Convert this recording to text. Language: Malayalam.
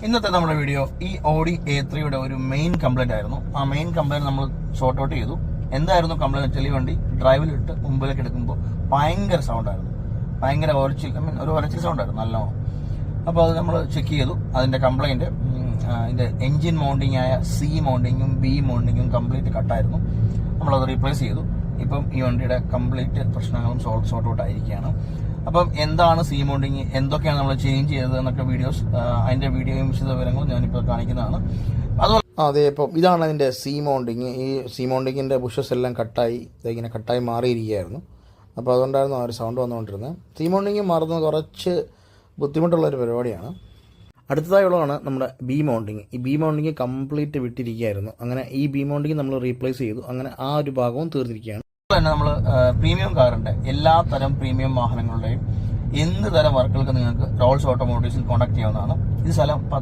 ഇന്നത്തെ നമ്മുടെ വീഡിയോ ഈ ഓഡി A3യുടെ ഒരു മെയിൻ കംപ്ലൈന്റ് ആയിരുന്നു. ആ മെയിൻ കംപ്ലൈന്റ് നമ്മൾ ഷോർട്ട് ഔട്ട് ചെയ്തു. എന്തായിരുന്നു കംപ്ലൈന്റ് വെച്ചാൽ ഈ വണ്ടി ഡ്രൈവിലിട്ട് മുമ്പിലേക്ക് എടുക്കുമ്പോൾ ഭയങ്കര സൗണ്ടായിരുന്നു, ഭയങ്കര ഒരു ഒരച്ചിൽ സൗണ്ടായിരുന്നു നല്ലോണം. അപ്പോൾ അത് നമ്മൾ ചെക്ക് ചെയ്തു. അതിന്റെ കംപ്ലൈന്റ് ഇതിന്റെ എൻജിൻ മൗണ്ടിങ് ആയ C മൗണ്ടിങ്ങും B മൗണ്ടിങ്ങും കംപ്ലീറ്റ് കട്ടായിരുന്നു. നമ്മളത് റീപ്ലേസ് ചെയ്തു. ഇപ്പം ഈ വണ്ടിയുടെ കംപ്ലീറ്റ് പ്രശ്നങ്ങളും സോർട്ട് ഔട്ട് ആയിരിക്കുകയാണ്. അപ്പം എന്താണ് C മൗണ്ടിങ്, എന്തൊക്കെയാണ് നമ്മൾ ചേഞ്ച് ചെയ്തത് എന്നൊക്കെ വീഡിയോസ്, അതിന്റെ വീഡിയോയും വിശദവിവരങ്ങളും ഞാനിപ്പോൾ കാണിക്കുന്നതാണ്. അതുപോലെ അതെ, ഇപ്പം ഇതാണ് അതിന്റെ C മൗണ്ടിങ്. ഈ C മൗണ്ടിങ്ങിന്റെ ബുഷസ് എല്ലാം കട്ടായി ഇങ്ങനെ കട്ടായി മാറിയിരിക്കുകയായിരുന്നു. അപ്പോൾ അതുകൊണ്ടായിരുന്നു ആ ഒരു സൗണ്ട് വന്നുകൊണ്ടിരുന്നത്. C മൗണ്ടിങ് മാറുന്നത് കുറച്ച് ബുദ്ധിമുട്ടുള്ളൊരു പരിപാടിയാണ്. അടുത്തതായുള്ളതാണ് നമ്മുടെ B മൗണ്ടിങ്. ഈ B മൗണ്ടിങ് കംപ്ലീറ്റ് വിട്ടിരിക്കുകയായിരുന്നു. അങ്ങനെ ഈ B മൗണ്ടിങ് നമ്മൾ റീപ്ലേസ് ചെയ്തു. അങ്ങനെ ആ ഒരു ഭാഗവും തീർത്തിരിക്കുകയാണ്. തന്നെ നമ്മൾ പ്രീമിയം കാറിന്റെ എല്ലാ തരം പ്രീമിയം വാഹനങ്ങളുടെയും എന്ത് തരം വർക്കുകൾക്ക് നിങ്ങൾക്ക് റോൾസ് ഓട്ടോമോട്ടീവ്സിൽ കോൺടാക്ട് ചെയ്യാവുന്നതാണ്. ഇത് സ്ഥലം